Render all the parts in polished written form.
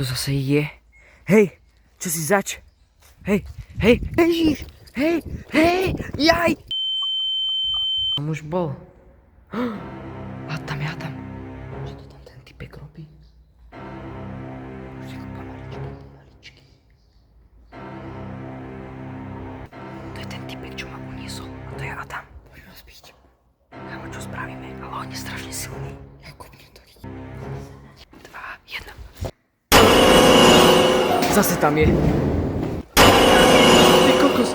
to zase je? Hej, čo si zač? Hej, hej, Ježiš, hej, hej, jaj! Tam už bol. A tam ja tam. Čo to tam ten typek robí? Počkaj, pomaličky. To je ten typek, čo ma uniesol. A to je Adam. Poďme ho zbiť. Kámo, čo spravíme? Ale on je strašne silný. Ja kopnem to. 2, 1. Zase tam je. Ty kokos.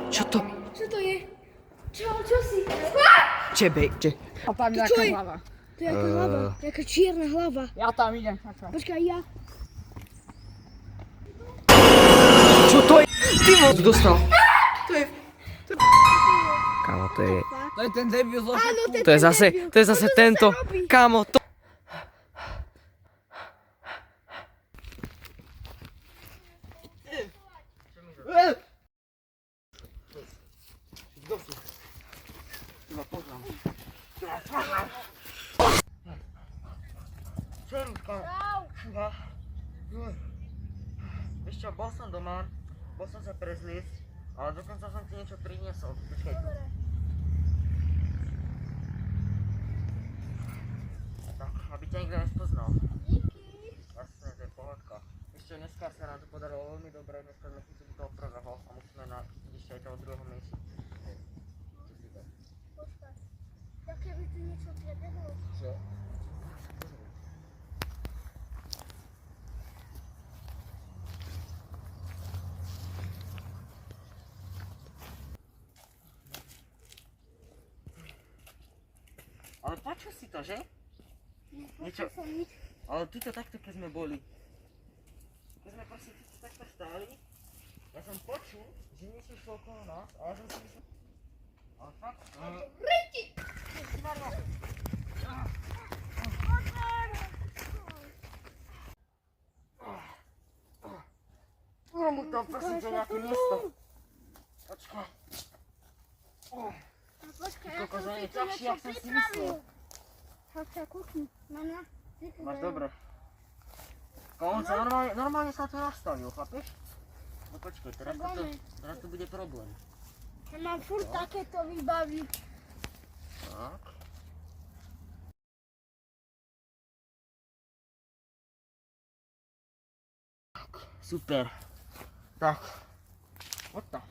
Čo to? Čo to je? Čo si? Čebejte. A tam To nejaká čo je? hlava. To je jaká hlava, jaká čierna hlava. Ja tam idem, čakaj. Počkaj, ja. Čo to je? Ty moc dostal. Kámo, to je... To je ten debil zo Áno, To je zase tento. Kámo, to... Vieš čo, bol som doma, bol som sa prezliecť, ale dokonca som ti niečo priniesol. Počkaj tu. Tak, aby ťa nikto nespoznal. Jasne, to je pohodka. Ešte dneska sa nám to podarilo veľmi dobre, dneska sme si toho prvého a musíme na ešte aj toho druhého menšiť. Počkaj. Tak keby tu niečo prebehlo. Čo? Ale počul si to, že? Nepočul som nič. Ale tuto takto, keď sme boli. Keď sme proste tuto takto stáli, ja som počul, že niečo šlo okolo nás, ale ja som si myslel... Ale fakt? Riti! Mu tam prosím ťa nejaké miesto. Počkaj. Počkaj, Ty kokos, on je ťažší, jak som si myslel. Tak sa kúkni. Mama. Máš dobre. Konca, normálne sa to nastavil, chápeš? No počkaj, teraz to bude problém. Ja mám furt takéto výbavy. Tak. Super. Tak. What the